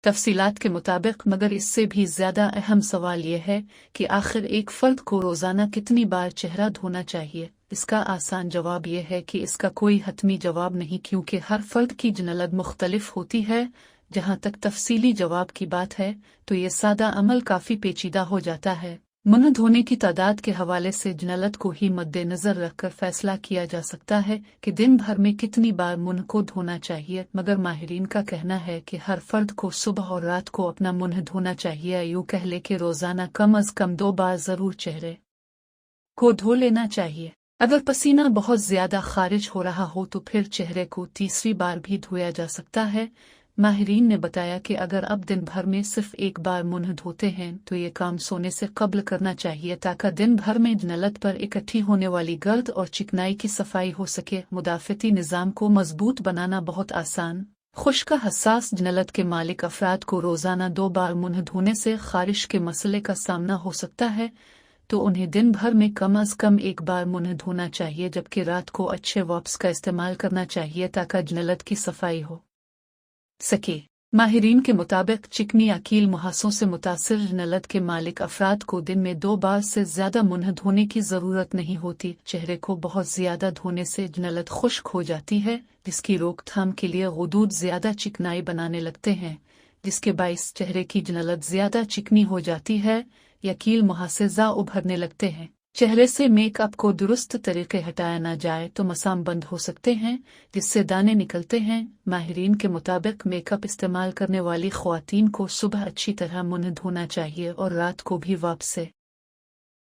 तफसीलात के मुताबिक, मगर इससे भी ज़्यादा अहम सवाल यह है कि आखिर एक फ़र्द को रोज़ाना कितनी बार चेहरा धोना चाहिए। इसका आसान जवाब यह है कि इसका कोई हतमी जवाब नहीं, क्योंकि हर फ़र्द की जनलत मुख्तलिफ होती है। जहाँ तक तफसीली जवाब की बात है तो ये सादा अमल काफ़ी पेचीदा हो जाता है। मुंह धोने की तादाद के हवाले से जनलत को ही मद्देनज़र रखकर फैसला किया जा सकता है कि दिन भर में कितनी बार मुंह को धोना चाहिए, मगर माहिरीन का कहना है कि हर फर्द को सुबह और रात को अपना मुंह धोना चाहिए। यूँ कह ले कि रोज़ाना कम अज़ कम 2 बार ज़रूर चेहरे को धो लेना चाहिए। अगर पसीना बहुत ज़्यादा खारिज हो रहा हो तो फिर चेहरे को तीसरी बार भी धोया जा सकता है। माहिरीन ने बताया कि अगर आप दिन भर में सिर्फ एक बार मुंह धोते हैं तो ये काम सोने से कब्ल करना चाहिए, ताकि दिन भर में जनलत पर इकट्ठी होने वाली गर्द और चिकनाई की सफाई हो सके। मुदाफ़ती निज़ाम को मजबूत बनाना बहुत आसान। खुश्क हसास जनलत के मालिक अफराद को रोज़ाना 2 बार मुंह धोने से खारिश के मसले का सामना हो सकता है, तो उन्हें दिन भर में कम अज़ कम 1 बार मुंह धोना चाहिए, जबकि रात को अच्छे वॉप्स का इस्तेमाल करना चाहिए ताकि जनलत की सफाई हो सके। माहिरीन के मुताबिक चिकनी अकील मुहासों से मुतासिर जनलत के मालिक अफराद को दिन में 2 बार से ज्यादा मुंह धोने की जरूरत नहीं होती। चेहरे को बहुत ज्यादा धोने से जनलत खुश्क हो जाती है, जिसकी रोकथाम के लिए गुदूद ज्यादा चिकनाई बनाने लगते हैं, जिसके बाइस चेहरे की जनलत ज्यादा चिकनी हो जाती है या कील मुहासे जा उभरने लगते हैं। चेहरे से मेकअप को दुरुस्त तरीके हटाया ना जाए तो मसाम बंद हो सकते हैं, जिससे दाने निकलते हैं। माहिरीन के मुताबिक मेकअप इस्तेमाल करने वाली ख्वातीन को सुबह अच्छी तरह मुंह धोना चाहिए और रात को भी वापस से